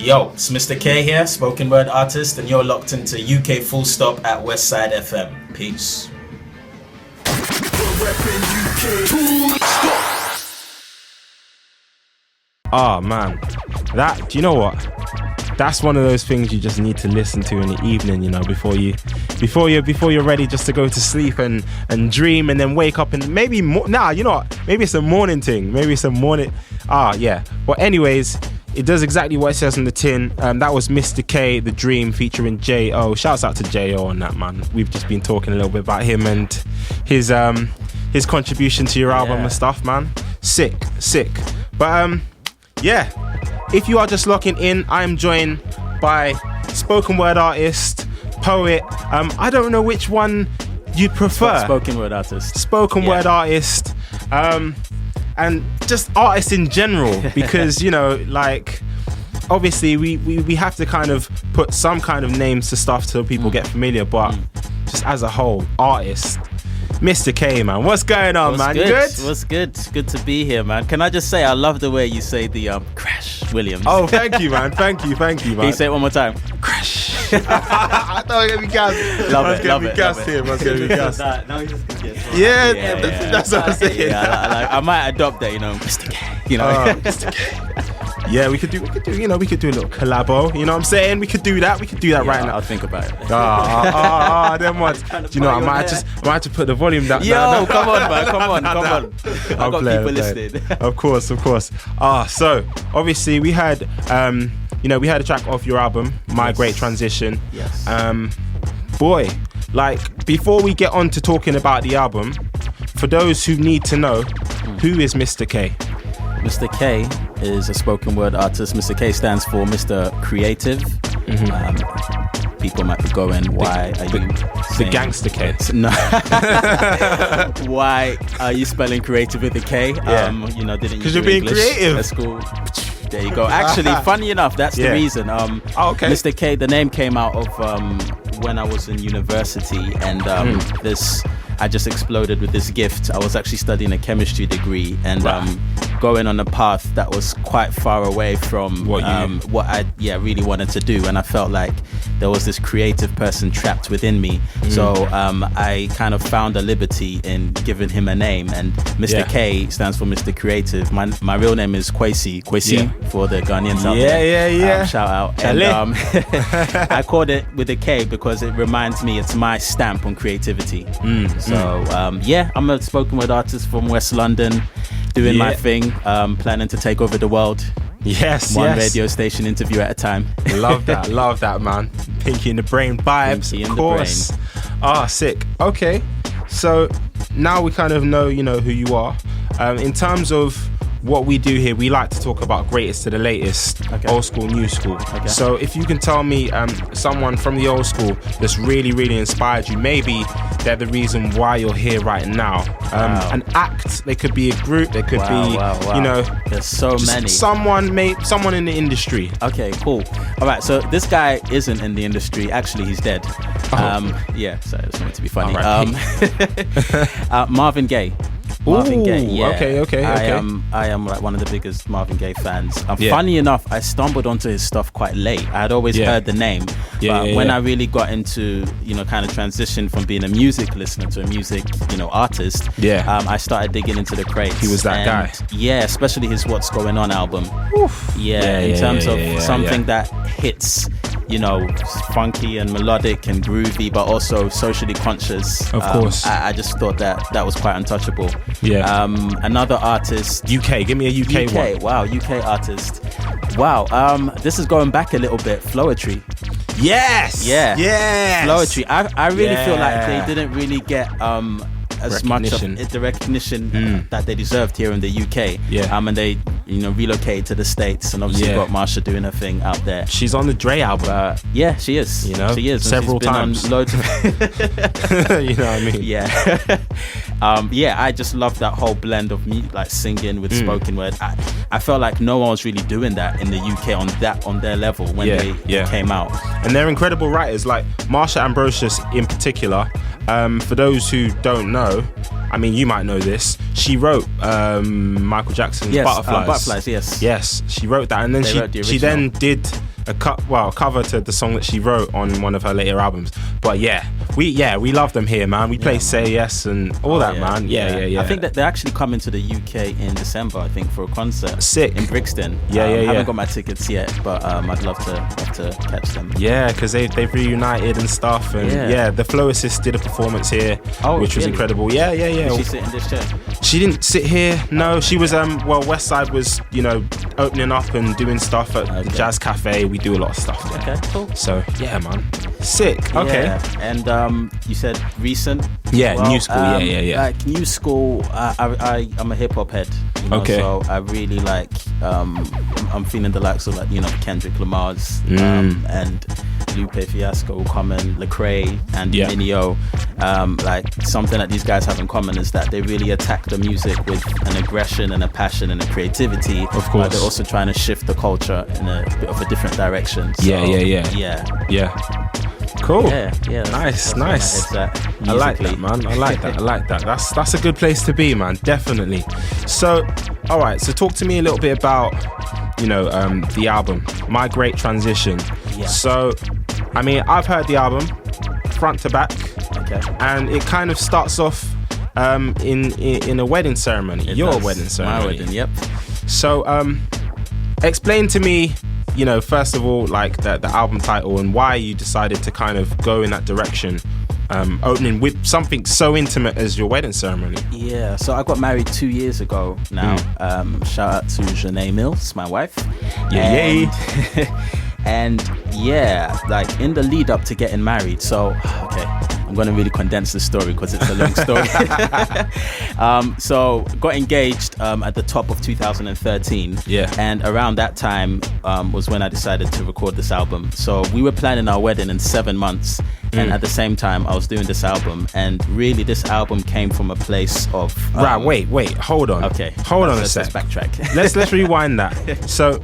Yo, it's Mr. K here, spoken word artist, and you're locked into UK Full Stop at Westside FM. Peace. Oh man, do you know what? That's one of those things you just need to listen to in the evening, you know, before you're ready just to go to sleep and dream and then wake up and maybe you know what? Maybe it's a morning thing. Maybe it's a morning. Yeah. But anyways, it does exactly what it says on the tin. That was Mr. K, The Dream, featuring J.O. Shouts out to J.O. on that, man. We've just been talking a little bit about him and his contribution to your album and stuff, man. Sick. But yeah, if you are just locking in, I am joined by spoken word artist, poet. I don't know which one you'd prefer. Spoken word artist. Spoken word artist. And just artists in general, because, you know, like, obviously we have to kind of put some kind of names to stuff so people get familiar, but just as a whole, artist. Mr. K, man, what's going on, man? You good? What's good? Good to be here, man. Can I just say, I love the way you say the Crash Williams. Oh, thank you, man. Thank you, man. Can you say it one more time? Crash. I thought it was going to be gas. Love it. Now he's just going to get that's what I'm saying. Yeah, I might adopt that, you know, Mr. K. You know, Mr. K. Yeah, we could do a little collabo. You know what I'm saying? We could do that right now. I'll think about it. Them ones. Do you know? I might have to put the volume down. Yo, come on, man. Come on. I've got people listening. Of course. So obviously we had, we had a track off your album, My Great Transition. Yes. Boy, like, before we get on to talking about the album, for those who need to know, who is Mr. K? Mr. K is a spoken word artist. Mr. K stands for Mr. Creative. People might be going, why are you the gangster K? No. Why are you spelling creative with a K? Didn't you? Because you're being creative. That's cool. There you go. Actually, funny enough, that's the reason. Okay. Mr. K, the name came out of when I was in university, and I just exploded with this gift. I was actually studying a chemistry degree and going on a path that was quite far away from what I really wanted to do, and I felt like there was this creative person trapped within me. So I kind of found a liberty in giving him a name, and Mr. K stands for Mr. Creative. My real name is Kwesi for the Ghanaians out there. Shout out. And I called it with a K because it reminds me it's my stamp on creativity. So I'm a spoken word artist from West London, doing my thing, planning to take over the world. One radio station interview at a time. Love that, man. Pinky in the brain vibes, Pinky of in course. The brain. Sick. Okay, so now we kind of know, who you are. In terms of what we do here, we like to talk about greatest to the latest, old school, new school. So if you can tell me someone from the old school that's really, really inspired you, maybe they're the reason why you're here right now. An act, they could be a group, they could be, there's so many. Someone in the industry. Okay, cool. All right, so this guy isn't in the industry. Actually, he's dead. So it's meant to be funny. Right. Marvin Gaye. Marvin Gaye, yeah. Okay. I am like one of the biggest Marvin Gaye fans. Funny enough, I stumbled onto his stuff quite late. I had always heard the name, but when I really got into, kind of transition from being a music listener to a music, artist, I started digging into the crates. He was that guy. Yeah, especially his What's Going On album. In terms of something that hits, funky and melodic and groovy, but also socially conscious. Of course. I just thought that was quite untouchable. Another artist. UK, give me a UK one. Wow, UK artist. Wow, this is going back a little bit. Floetry. Yes. Floetry. I really feel like they didn't really get as much of the recognition that they deserved here in the UK. And they relocated to the States, and obviously got Marsha doing her thing out there. She's on the Dre album. She is. She is several times. On loads of you know what I mean? I just love that whole blend of me like singing with spoken word. I felt like no one was really doing that in the UK on their level when they came out. And they're incredible writers, like Marsha Ambrosius in particular. For those who don't know, I mean, you might know this. She wrote Michael Jackson's Butterflies. Butterflies, yes. Yes, she wrote that, and then she then did cover to the song that she wrote on one of her later albums. But we love them here, man. We play Say Yes and all that, man. Yeah. I think that they're actually coming to the UK in December, I think, for a concert. Sick. In Brixton. I haven't got my tickets yet, but I'd love to catch them. Yeah, because they've reunited and stuff. And the Flow Assist did a performance here, which was incredible. Yeah. Did she sit in this chair? She didn't sit here. No, she was Westside was, opening up and doing stuff at the Jazz Cafe. We do a lot of stuff there. Okay, cool. So yeah, man. Sick. Okay. Yeah. And you said recent? Yeah, New School. Yeah. Like New School, I'm a hip hop head. Okay. So I really like. I'm feeling the likes of Kendrick Lamar's and Lupe Fiasco, Common, Lecrae, and Minio. Like something that these guys have in common is that they really attack the music with an aggression and a passion and a creativity. Of course. But they're also trying to shift the culture in a bit of a different direction. So, Yeah. Cool. Yeah. Nice. I like that, man. I like that. That's a good place to be, man. Definitely. So, all right. So, talk to me a little bit about, the album, My Great Transition. Yeah. So, I mean, I've heard the album front to back, and it kind of starts off in a wedding ceremony. Wedding ceremony. My wedding. Yep. So, explain to me, first of all, like the album title and why you decided to kind of go in that direction, opening with something so intimate as your wedding ceremony. Yeah, so I got married 2 years ago now. Shout out to Janae Mills, my wife. Yay. And like in the lead up to getting married, so I'm going to really condense the story because it's a long story. So got engaged at the top of 2013. Yeah. And around that time was when I decided to record this album. So we were planning our wedding in 7 months. And at the same time, I was doing this album. And really, this album came from a place of... right, wait, hold on. Okay. Hold on a sec. Let's backtrack. Let's rewind that. So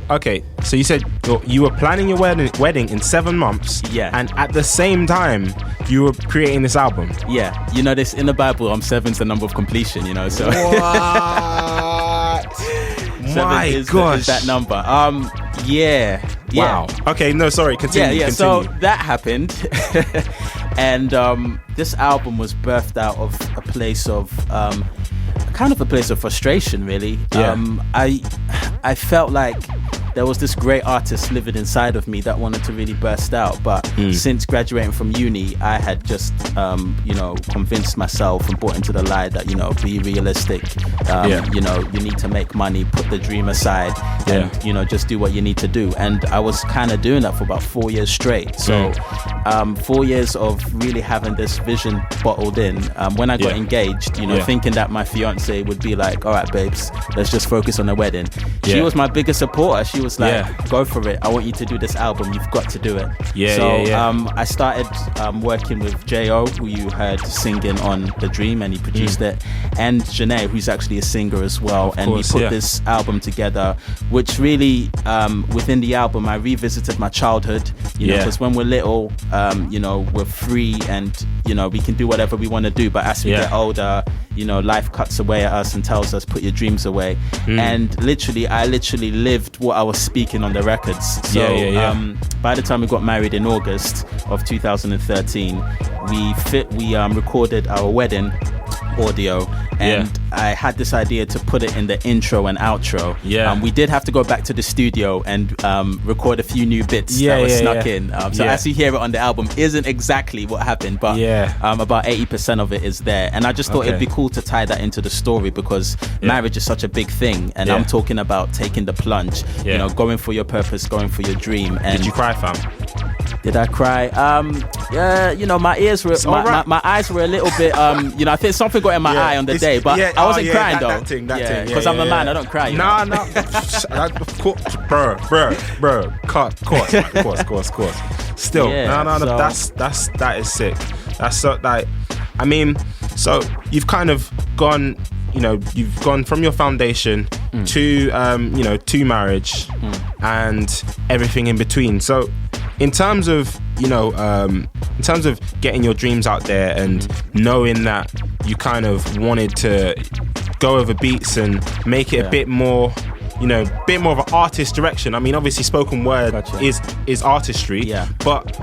you said you were planning your wedding in 7 months. Yeah. And at the same time, you were creating this album. Yeah. This in the Bible, 7's the number of completion, so... What? My gosh. Is that number. Yeah. Wow. Okay, no, sorry. Continue. Yeah. So that happened. And this album was birthed out of a place of kind of a place of frustration, really. Yeah. I felt like there was this great artist living inside of me that wanted to really burst out. But since graduating from uni, I had just, convinced myself and bought into the lie that, be realistic. You need to make money, put the dream aside, and, just do what you need to do. And I was kind of doing that for about 4 years straight. So 4 years of really having this vision bottled in. When I got engaged, thinking that my fiance would be like, all right, babes, let's just focus on the wedding. She was my biggest supporter. She was like, go for it. I want you to do this album. You've got to do it. I started working with J.O., who you heard singing on The Dream, and he produced it, and Janae, who's actually a singer as well. And we put this album together, which really, within the album, I revisited my childhood, because when we're little, we're free and, we can do whatever we want to do. But as we get older, life cuts away at us and tells us, put your dreams away. And I literally lived what I was speaking on the records. So by the time we got married in August of 2013, we recorded our wedding audio, and I had this idea to put it in the intro and outro. We did have to go back to the studio and record a few new bits that were snuck in. So as you hear it on the album, isn't exactly what happened, but about 80% of it is there. And I just thought it'd be cool to tie that into the story, because marriage is such a big thing, and I'm talking about taking the plunge, going for your purpose, going for your dream. And did you cry, fam? Did I cry? My ears were, my eyes were a little bit, I think something got in my eye on the day, but I wasn't crying though. That thing, because I'm a man, I don't cry. No. Bro. Course. Still, that is sick. That's so like, I mean, so you've kind of gone, you've gone from your foundation to marriage and everything in between. So in terms of getting your dreams out there and knowing that you kind of wanted to go over beats and make it a bit more you know, a bit more of an artist direction. I mean, obviously spoken word is artistry. Yeah. But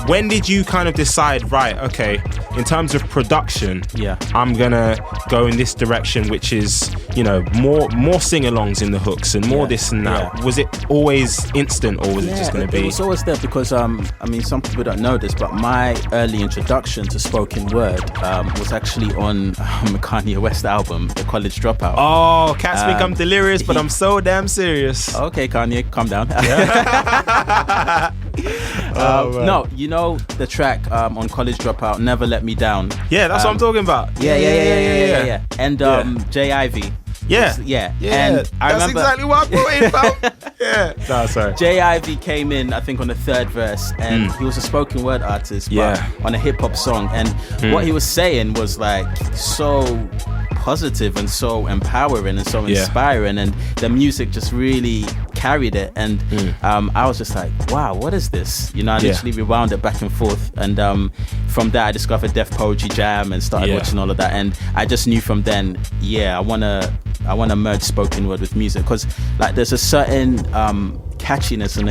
when did you kind of decide, right, okay, in terms of production, I'm gonna go in this direction, which is, you know, more sing-alongs in the hooks and more this and that. Yeah. Was it always instant, or was it just gonna be? It was always there because I mean, some people don't know this, but my early introduction to spoken word was actually on Kanye West album, The College Dropout. Oh, cats think I'm delirious, but I'm so damn serious. Okay, Kanye, calm down. No, you know the track on College Dropout, Never Let Me Down. Yeah, that's what I'm talking about. Yeah. And J. Ivy. Yeah. And I that's remember exactly what I brought in, fam. Yeah. No, sorry. J. Ivy came in, I think, on the third verse, and he was a spoken word artist, but on a hip hop song. And what he was saying was like so positive and so empowering and so inspiring, and the music just really carried it. And I was just like, wow, what is this? You know, I literally rewound it back and forth, and from that I discovered Def Poetry Jam and started watching all of that, and I just knew from then, I want to merge spoken word with music, because like there's a certain catchiness and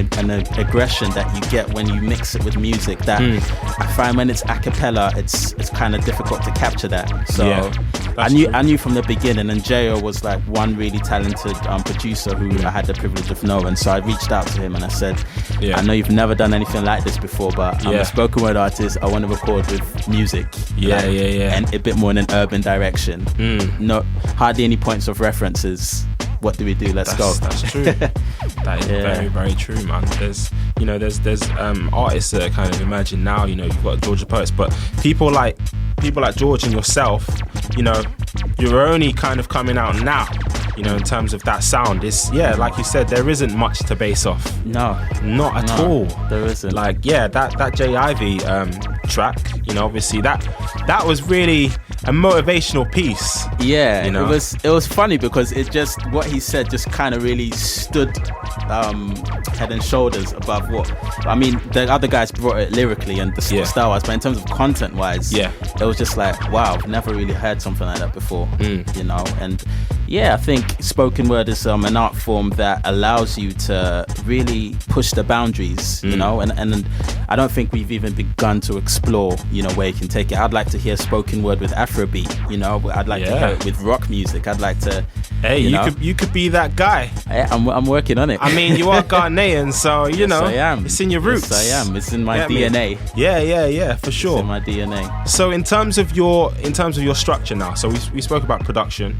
aggression that you get when you mix it with music that I find when it's a cappella, it's kind of difficult to capture that. So I knew from the beginning, and J.O. was like one really talented producer who I had the privilege of knowing. So I reached out to him and I said, I know you've never done anything like this before, but I'm a spoken word artist. I want to record with music. And a bit more in an urban direction. No, hardly any points of references. What do we do? Let's go. That's true. That is very, very true, man. There's artists that kind of imagine now, you know, you've got Georgia Poets, but people like George and yourself, you know, you're only kind of coming out now, you know, in terms of that sound. It's like you said, there isn't much to base off. No, not at all. There isn't. Like that J. Ivy track, you know, obviously that was really a motivational piece. Yeah, you know? It was funny because it just, what he said just kind of really stood head and shoulders above what, I mean, the other guys brought it lyrically and the style wise, but in terms of content wise, it was just like, wow, I've never really heard something like that before. You know, and I think spoken word is an art form that allows you to really push the boundaries, you know, and I don't think we've even begun to explore, you know, where you can take it. I'd like to hear spoken word with Afrobeat, you know, I'd like to hear it with rock music. I'd like to, you could be that guy. I'm working on it. I mean, you are Ghanaian, so you know, I am. It's in your roots. Yes, I am. It's in my DNA. Yeah, for sure. It's in my DNA. So in terms of your structure now, so we spoke about production,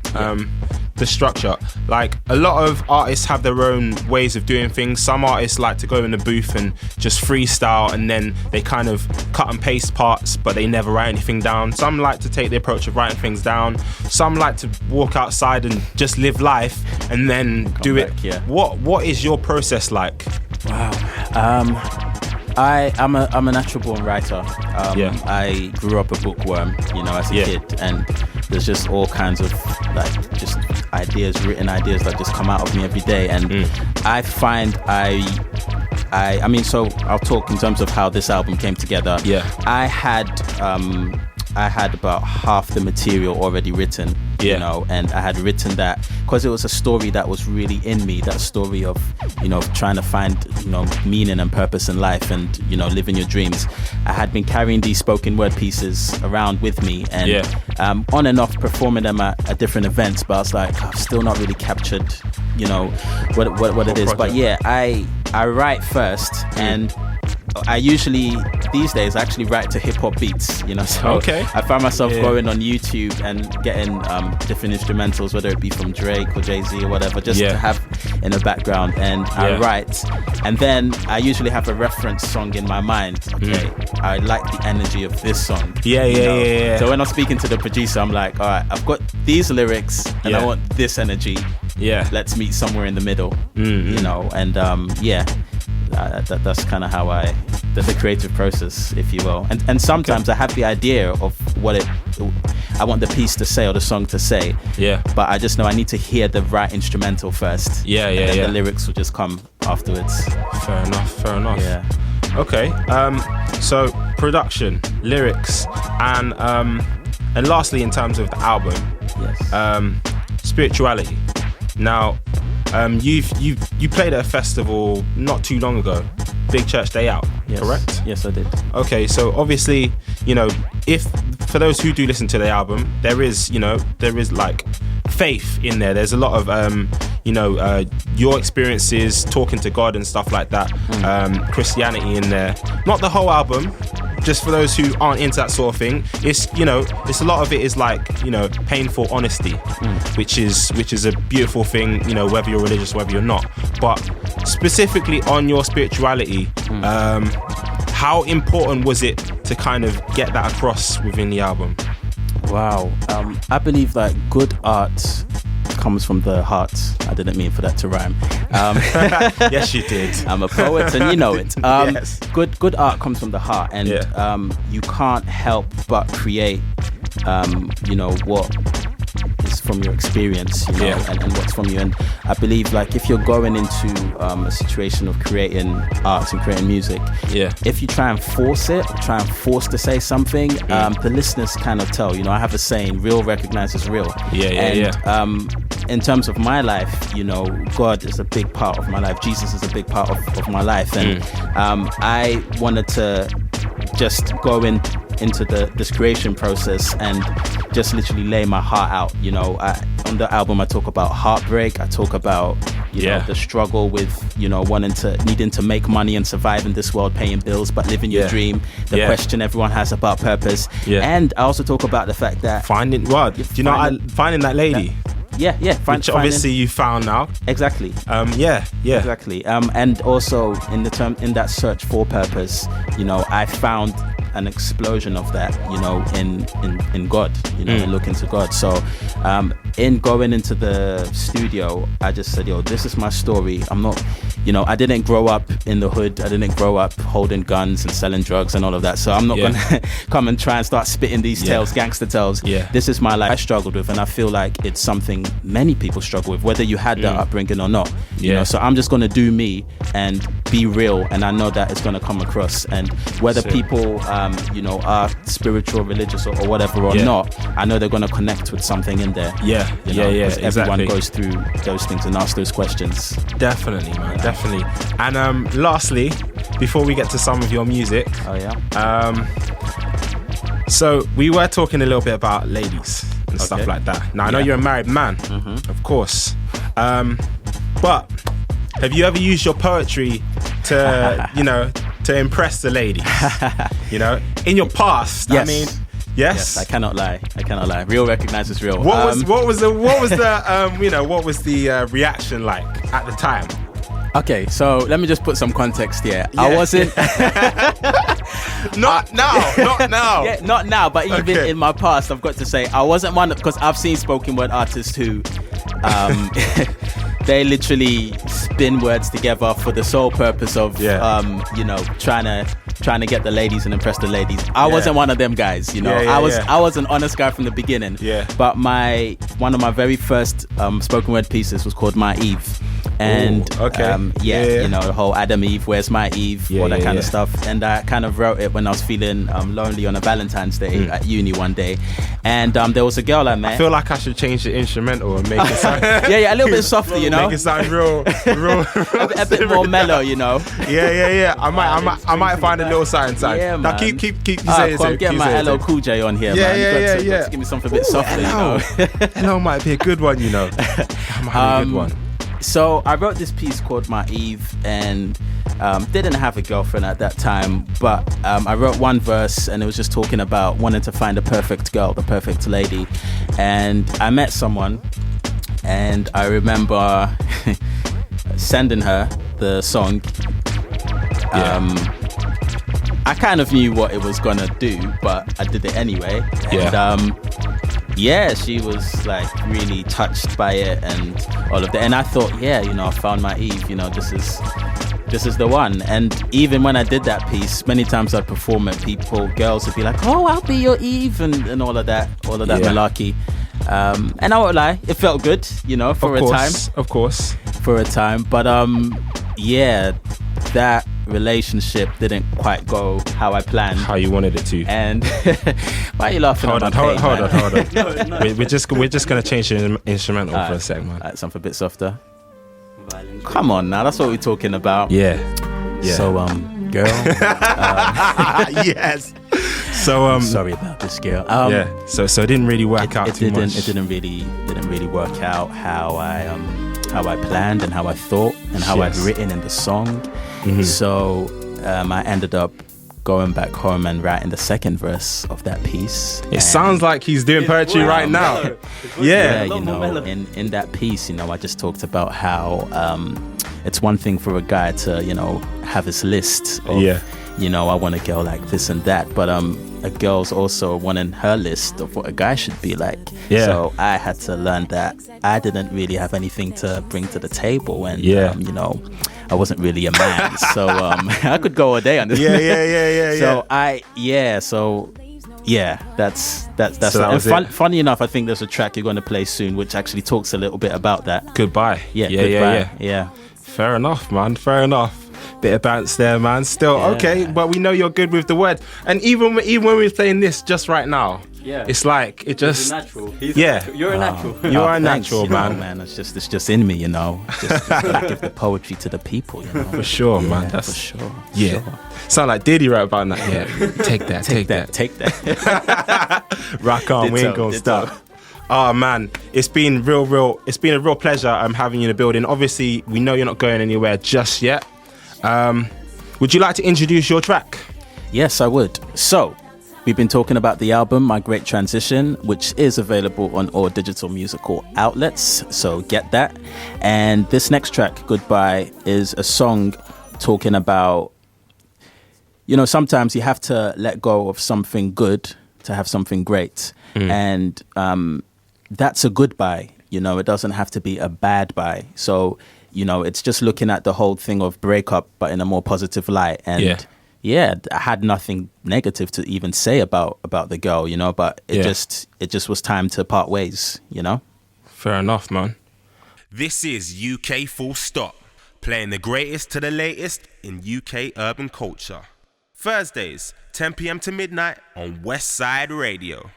the structure. Like a lot of artists have their own ways of doing things. Some artists like to go in the booth and just freestyle, and then they kind of cut and paste parts, but they never write anything down. Some like to take the approach of writing things down. Some like to walk outside and just live life and then do it. What is your process like? Wow. I'm a natural born writer. I grew up a bookworm, you know, as a kid, and there's just all kinds of like just written ideas that just come out of me every day. And I find I mean, so I'll talk in terms of how this album came together. I had about half the material already written, you know, and I had written that because it was a story that was really in me, that story of, you know, trying to find, you know, meaning and purpose in life and, you know, living your dreams. I had been carrying these spoken word pieces around with me and on and off performing them at different events, but I was like, I've still not really captured, you know, what it is. But I write first, and I usually these days actually write to hip hop beats, you know. So I find myself going on YouTube and getting different instrumentals, whether it be from Drake or Jay-Z or whatever, just to have in the background. And I write, and then I usually have a reference song in my mind. I like the energy of this song. So when I'm speaking to the producer, I'm like, all right, I've got these lyrics and I want this energy. Let's meet somewhere in the middle. You know, and that's kind of how the creative process, if you will. And sometimes I have the idea of what I want the piece to say or the song to say. But I just know I need to hear the right instrumental first. And then the lyrics will just come afterwards. Fair enough. Okay. So production, lyrics, and lastly, in terms of the album, spirituality. Now, you played at a festival not too long ago, Big Church Day Out, Yes. correct? Yes, I did. Okay, so obviously, you know, if for those who do listen to the album, there is like faith in there. There's a lot of your experiences talking to God and stuff like that. Christianity in there. Not the whole album, just for those who aren't into that sort of thing. It's a lot of it is like, you know, painful honesty, which is a beautiful thing, you know, whether you're religious, whether you're not. But specifically on your spirituality, how important was it to kind of get that across within the album? Wow. I believe that good art comes from the heart. I didn't mean for that to rhyme. Yes, you did. I'm a poet and you know it. Yes. Good art comes from the heart, and you can't help but create what is from your experience, you know, and what's from you. And I believe, like, if you're going into a situation of creating arts and creating music, if you try and force to say something, the listeners kind of tell. You know, I have a saying: real recognizes real. In terms of my life, you know, God is a big part of my life. Jesus is a big part of my life, and I wanted to just go into this creation process and just literally lay my heart out. You know, on the album I talk about heartbreak. I talk about you know, the struggle with, you know, needing to make money and survive in this world, paying bills, but living your dream. The question everyone has about purpose. And I also talk about the fact that finding finding that lady. Which obviously you found now. Exactly. Exactly. And also in that search for purpose, you know, I found an explosion of that, you know, in God, you know, and looking to God. So in going into the studio, I just said, yo, this is my story. I'm not, you know, I didn't grow up in the hood. I didn't grow up holding guns and selling drugs and all of that. So I'm not gonna come and try and start spitting these tales, gangster tales. This is my life I struggled with, and I feel like it's something many people struggle with, whether you had that upbringing or not. You know, so I'm just gonna do me and be real, and I know that it's gonna come across. And whether people you know, are spiritual, religious or whatever or not, I know they're gonna connect with something in there. Everyone goes through those things and asks those questions. Definitely, man. Definitely. And lastly, before we get to some of your music, so we were talking a little bit about ladies and stuff like that. Now I know you're a married man, of course, but have you ever used your poetry to you know, to impress the ladies? You know, in your past? I mean, yes, I cannot lie. Real recognizes real. What was the you know, what was the reaction like at the time? Okay, so let me just put some context here. I wasn't not now. Yeah, not now, but even in my past, I've got to say I wasn't one, because I've seen spoken word artists who they literally spin words together for the sole purpose of you know, trying to get the ladies and impress the ladies. I wasn't one of them guys, you know. I was an honest guy from the beginning. But one of my very first spoken word pieces was called My Eve. And you know, the whole Adam Eve, where's my Eve, all that kind of stuff. And I kind of wrote it when I was feeling lonely on a Valentine's Day at uni one day. And there was a girl I met. I feel like I should change the instrumental and make it sound a little bit softer, you know. Make it sound real a bit more mellow, you know. I might find a little side. Yeah, now man. keep saying I'm getting my LL Cool J on here, man. You got to give me something a bit softer, you know. Hello might be a good one, you know. That might be a good one. So I wrote this piece called My Eve, and didn't have a girlfriend at that time, but I wrote one verse, and it was just talking about wanting to find the perfect girl, the perfect lady. And I met someone, and I remember sending her the song. I kind of knew what it was gonna do, but I did it anyway. And she was like really touched by it and all of that. And I thought, you know, I found my Eve, you know, this is the one. And even when I did that piece, many times I'd perform it, girls would be like, oh, I'll be your Eve, and all of that malarkey. And I won't lie, it felt good, you know, for a time. Of course. For a time. But that relationship didn't quite go how I planned. How you wanted it to. And why are you laughing? Hold on. We're just gonna change the instrumental for a sec, man. Something a bit softer. Come on now, that's what we're talking about. Yeah. So, girl. Yes. So sorry about this, girl. yeah. So it didn't really work out too much. It didn't really work out how I planned and how I thought and how I'd written in the song. So I ended up going back home and writing the second verse of that piece. It sounds like he's doing poetry right now. Yeah, you know, in that piece, you know, I just talked about how it's one thing for a guy to, you know, have his list of, you know, I want a girl like this and that, but a girl's also wanting her list of what a guy should be like. So I had to learn that I didn't really have anything to bring to the table, and you know, I wasn't really a man. So I could go all day on this. That's funny enough, I think there's a track you're going to play soon which actually talks a little bit about that. Goodbye. Yeah. Fair enough, man. Fair enough. Bit of bounce there, man. Still okay, but we know you're good with the word. And even when we're playing this just right now, it's like it just natural. You're a natural. You are a natural, man. It's just in me, you know. Just gotta give the poetry to the people, you know. For sure, man. That's for sure. Yeah. Sound like Diddy wrote about that. Yeah. Take that. Rock on, we ain't gonna stop. Oh man, it's been a real pleasure having you in the building. Obviously, we know you're not going anywhere just yet. Would you like to introduce your track? Yes, I would. So, we've been talking about the album My Great Transition, which is available on all digital musical outlets, so get that. And this next track, Goodbye, is a song talking about, you know, sometimes you have to let go of something good to have something great. And that's a goodbye, you know, it doesn't have to be a bad bye. So, you know, it's just looking at the whole thing of breakup, but in a more positive light. And I had nothing negative to even say about the girl, you know, but it just was time to part ways, you know. Fair enough, man. This is UK Full Stop, playing the greatest to the latest in UK urban culture. Thursdays, 10 p.m. to midnight on West Side Radio.